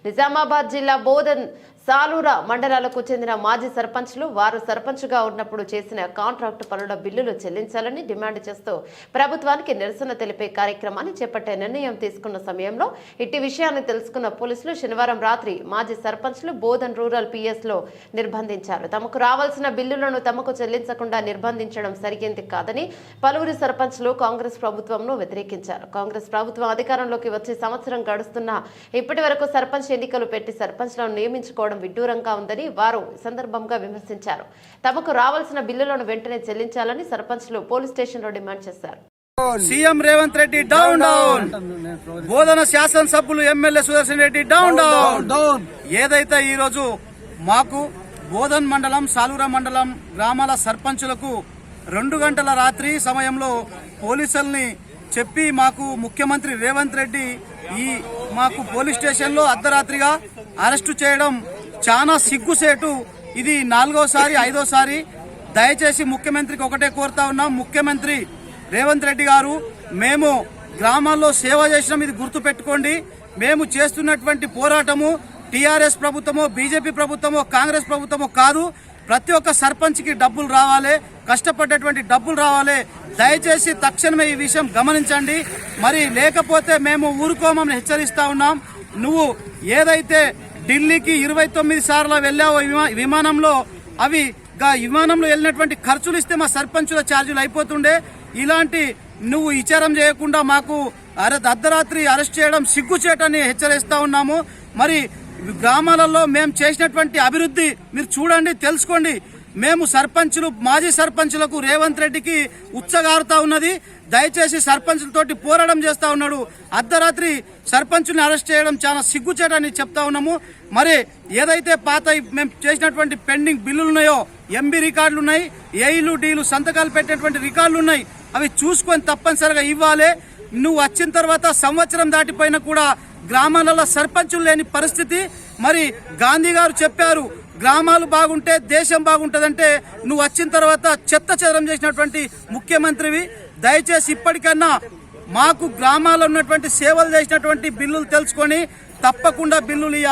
నిజామాబాద్ జిల్లా బోధన్ సాలూరా మండలాలకు చెందిన మాజీ సర్పంచ్లు వారు సర్పంచ్గా ఉన్నప్పుడు చేసిన కాంట్రాక్టు పనుల బిల్లులు చెల్లించాలని డిమాండ్ చేస్తూ ప్రభుత్వానికి నిరసన తెలిపే కార్యక్రమాన్ని చేపట్టే నిర్ణయం తీసుకున్న సమయంలో ఇట్టి విషయాన్ని తెలుసుకున్న పోలీసులు శనివారం రాత్రి మాజీ సర్పంచ్లు బోధన్ రూరల్ పిఎస్ లో నిర్బంధించారు. తమకు రావాల్సిన బిల్లులను తమకు చెల్లించకుండా నిర్బంధించడం సరిగింది కాదని పలువురు సర్పంచ్లు కాంగ్రెస్ ప్రభుత్వంను వ్యతిరేకించారు. కాంగ్రెస్ ప్రభుత్వం అధికారంలోకి వచ్చి సంవత్సరం గడుస్తున్నా ఇప్పటి వరకు సర్పంచ్ ఎన్నికలు పెట్టి సర్పంచ్లను నియమించుకోవడం విడ్డూరంగా ఉందని వారు సందర్భంగా విమర్శించారు. తమకు రావాల్సిన బిల్లులను వెంటనే చెల్లించాలని సర్పంచ్లు పోలీస్ స్టేషన్ లో డిమాండ్ చేశారు. CM Revanth Reddy down down, బోధన శాసనసభ్యులు MLA Sudarshan Reddy down down. ఏదైతే ఈ రోజు మాకు బోధన్ మండలం సాలూరా మండలం గ్రామాల సర్పంచులకు 2 గంటల రాత్రి సమయంలో పోలీసుల్ని చెప్పి మాకు ముఖ్యమంత్రి రేవంత్ రెడ్డి మాకు పోలీస్ స్టేషన్ లో అర్ధరాత్రిగా అరెస్టు చేయడం చాలా సిగ్గుసేటు. ఇది 4వసారి 5వసారి. దయచేసి ముఖ్యమంత్రికి ఒకటే కోరుతా ఉన్నాం, ముఖ్యమంత్రి రేవంత్ రెడ్డి గారు, మేము గ్రామాల్లో సేవ చేసినాం, ఇది గుర్తు పెట్టుకోండి. మేము చేస్తున్నటువంటి పోరాటము టీఆర్ఎస్ ప్రభుత్వమో బీజేపీ ప్రభుత్వమో కాంగ్రెస్ ప్రభుత్వమో కాదు. ప్రతి ఒక్క సర్పంచ్ కి డబ్బులు రావాలి, కష్టపడ్డటువంటి డబ్బులు రావాలి. దయచేసి తక్షణమే ఈ విషయం గమనించండి. మరి లేకపోతే మేము ఊరుకోమని హెచ్చరిస్తా ఉన్నాం. నువ్వు ఏదైతే ఢిల్లీకి 29 సార్లు వెళ్ళావో విమానంలో, అవి విమానంలో వెళ్ళినటువంటి ఖర్చులు ఇస్తే మా సర్పంచుల ఛార్జీలు అయిపోతుండే. ఇలాంటి నువ్వు విచారం చేయకుండా మాకు అర్ధరాత్రి అరెస్ట్ చేయడం సిగ్గుచేటని హెచ్చరిస్తా ఉన్నాము. మరి గ్రామాలలో మేము చేసినటువంటి అభివృద్ధి మీరు చూడండి, తెలుసుకోండి. మేము సర్పంచులు మాజీ సర్పంచులకు రేవంత్ రెడ్డికి ఉచ్చగారుతా ఉన్నది. దయచేసి సర్పంచులతోటి పోరాటం చేస్తా ఉన్నాడు. అర్ధరాత్రి సర్పంచుల్ని అరెస్ట్ చేయడం చాలా సిగ్గుచేటని చెప్తా ఉన్నాము. మరి ఏదైతే పాత మేము చేసినటువంటి పెండింగ్ బిల్లులు ఉన్నాయో, ఎంబీ రికార్డులు ఉన్నాయి, ఏఈలు డీలు సంతకాలు పెట్టినటువంటి రికార్డులు ఉన్నాయి, అవి చూసుకొని తప్పనిసరిగా ఇవ్వాలి. నువ్వు వచ్చిన తర్వాత సంవత్సరం దాటిపోయినా కూడా గ్రామాలలో సర్పంచులు లేని పరిస్థితి. మరి గాంధీ గారు చెప్పారు, గ్రామాలు బాగుంటే దేశం బాగుంటదంటే నువ్వు వచ్చిన తర్వాత చెత్త చెదరం చేసినటువంటి ముఖ్యమంత్రివి. దయచేసి ఇప్పటికన్నా మాకు గ్రామాల్లో ఉన్నటువంటి సేవలు చేసినటువంటి బిల్లులు తెలుసుకొని తప్పకుండా బిల్లులు ఇవ్వాలి.